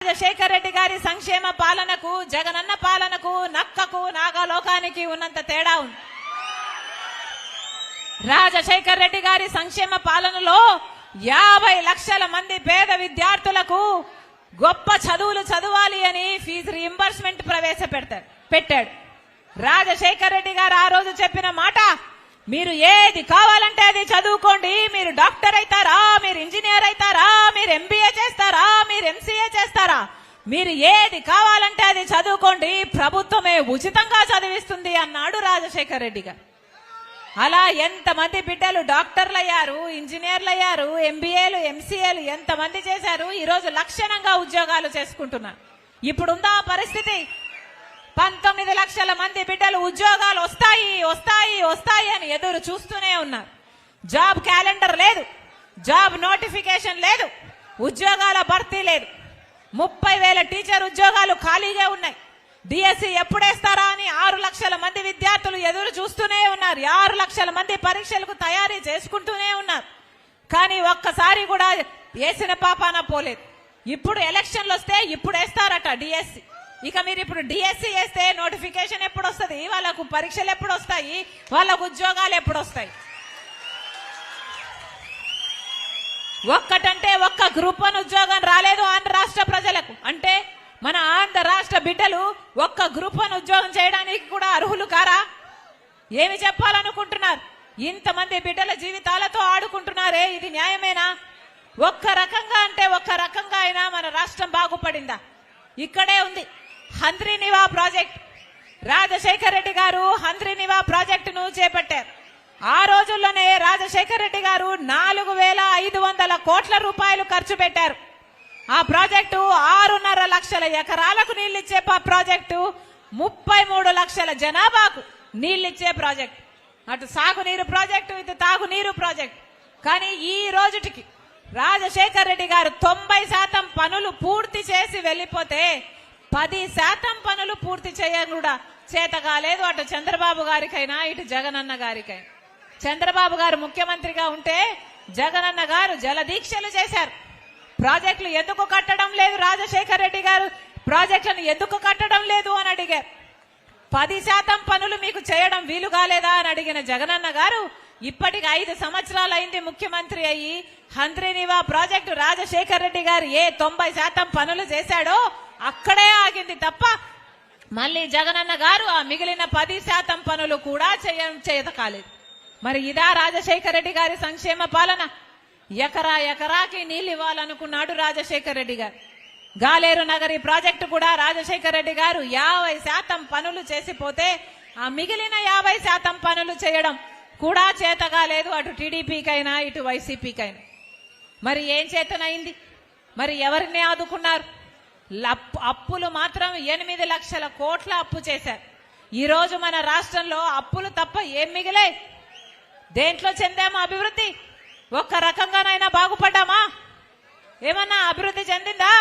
రాజశేఖర్ రెడ్డి గారి సంక్షేమ పాలనకు జగనన్న పాలనకు నక్కకు నాగలోకానికి ఉన్నంత తేడా ఉంది. రాజశేఖర్ రెడ్డి గారి సంక్షేమ పాలనలో 50 లక్షల మంది పేద విద్యార్థులకు గొప్ప చదువులు చదవాలి అని ఫీజు రీయింబర్స్మెంట్ పెట్టాడు. రాజశేఖర్ రెడ్డి గారు ఆ రోజు చెప్పిన మాట, మీరు ఏది కావాలంటే అది చదువుకోండి, మీరు డాక్టర్ అవుతారా, మీరు ఇంజనీర్ అవుతారా, మీరు ఎంబీఏ చేస్తారా, మీరు ఎంసీఏ చేస్తారా, మీరు ఏది కావాలంటే అది చదువుకోండి, ప్రభుత్వమే ఉచితంగా చదివిస్తుంది అన్నాడు రాజశేఖర్ రెడ్డి గారు. అలా ఎంతమంది బిడ్డలు డాక్టర్లు అయ్యారు, ఇంజనీర్లు అయ్యారు, ఎంబీఏలు ఎంసీఏలు ఎంతమంది చేశారు. ఈరోజు లక్షణంగా ఉద్యోగాలు చేసుకుంటున్నారు. ఇప్పుడుందా పరిస్థితి? 19 లక్షల మంది బిడ్డలు ఉద్యోగాలు వస్తాయి అని ఎదురు చూస్తూనే ఉన్నారు. జాబ్ క్యాలెండర్ లేదు, జాబ్ నోటిఫికేషన్ లేదు, ఉద్యోగాల భర్తీ లేదు. 30,000 టీచర్ ఉద్యోగాలు ఖాళీగా ఉన్నాయి. డిఎస్సి ఎప్పుడేస్తారా అని 6 లక్షల మంది విద్యార్థులు ఎదురు చూస్తూనే ఉన్నారు. 6 లక్షల మంది పరీక్షలకు తయారీ చేసుకుంటూనే ఉన్నారు. కానీ ఒక్కసారి కూడా వేసిన పాపాన పోలేదు. ఇప్పుడు ఎలక్షన్లు వస్తే ఇప్పుడు వేస్తారట డిఎస్సి. ఇక మీరు ఇప్పుడు డిఎస్సి వేస్తే నోటిఫికేషన్ ఎప్పుడు వస్తుంది, వాళ్ళకు పరీక్షలు ఎప్పుడు వస్తాయి, వాళ్ళకు ఉద్యోగాలు ఎప్పుడు వస్తాయి? ఒక్కటంటే ఒక్క గ్రూప్ 1 ఉద్యోగం రాలేదు ఆంధ్ర రాష్ట్ర ప్రజలకు. అంటే మన ఆంధ్ర రాష్ట్ర బిడ్డలు ఒక్క గ్రూప్ 1 ఉద్యోగం చేయడానికి కూడా అర్హులు కారా? ఏమి చెప్పాలనుకుంటున్నారు? ఇంతమంది బిడ్డల జీవితాలతో ఆడుకుంటున్నారే, ఇది న్యాయమేనా? ఒక్క రకంగా అంటే ఒక్క రకంగా అయినా మన రాష్ట్రం బాగుపడిందా? ఇక్కడే ఉంది హంద్రీనివా ప్రాజెక్ట్. రాజశేఖర్ రెడ్డి గారు హంద్రీనివా ప్రాజెక్టును చేపట్టారు. ఆ రోజుల్లోనే రాజశేఖర్ రెడ్డి గారు 4,500 కోట్ల రూపాయలు ఖర్చు పెట్టారు. ఆ ప్రాజెక్టు 6.5 లక్షల ఎకరాలకు నీళ్లిచ్చే ప్రాజెక్టు, 33 లక్షల జనాభాకు నీళ్లిచ్చే ప్రాజెక్టు. అటు సాగునీరు ప్రాజెక్టు, ఇటు తాగునీరు ప్రాజెక్టు. కానీ ఈ రోజుటికి రాజశేఖర్ రెడ్డి గారు 90% పనులు పూర్తి చేసి వెళ్లిపోతే 10% పనులు పూర్తి చేయకుండా చేత కాలేదు అటు చంద్రబాబు గారికైనా ఇటు జగనన్న గారికైనా. చంద్రబాబు గారు ముఖ్యమంత్రిగా ఉంటే జగనన్న గారు జలదీక్షలు చేశారు. ప్రాజెక్టులు ఎందుకు కట్టడం లేదు, రాజశేఖర్ రెడ్డి గారు ప్రాజెక్టులను ఎందుకు కట్టడం లేదు అని అడిగారు. 10% పనులు మీకు చేయడం వీలు కాలేదా అని అడిగిన జగనన్న గారు ఇప్పటికి 5 సంవత్సరాలు అయింది ముఖ్యమంత్రి అయ్యి, హంద్రీనివా ప్రాజెక్టు రాజశేఖర్ రెడ్డి గారు ఏ 90% పనులు చేశాడో అక్కడే ఆగింది తప్ప మళ్ళీ జగనన్న గారు ఆ మిగిలిన 10% పనులు కూడా చేయత కాలేదు. మరి ఇదా రాజశేఖర్ రెడ్డి గారి సంక్షేమ పాలన? ఎకరాకి నీళ్లు ఇవ్వాలనుకున్నాడు రాజశేఖర్ రెడ్డి గారు. గాలేరు నగరి ప్రాజెక్టు కూడా రాజశేఖర్ రెడ్డి గారు 50% పనులు చేసిపోతే ఆ మిగిలిన 50% పనులు చేయడం కూడా చేతగాలేదు అటు టీడీపీకైనా ఇటు వైసీపీకైనా. మరి ఏం చేతనైంది? మరి ఎవరిని ఆదుకున్నారు? అప్పులు మాత్రం 8 లక్షల కోట్ల అప్పు చేశారు. ఈ రోజు మన రాష్ట్రంలో అప్పులు తప్ప ఏం మిగిలే? దేంట్లో చెందామా అభివృద్ధి? ఒక్క రకంగానైనా బాగుపడ్డామా? ఏమన్నా అభివృద్ధి చెందిందా?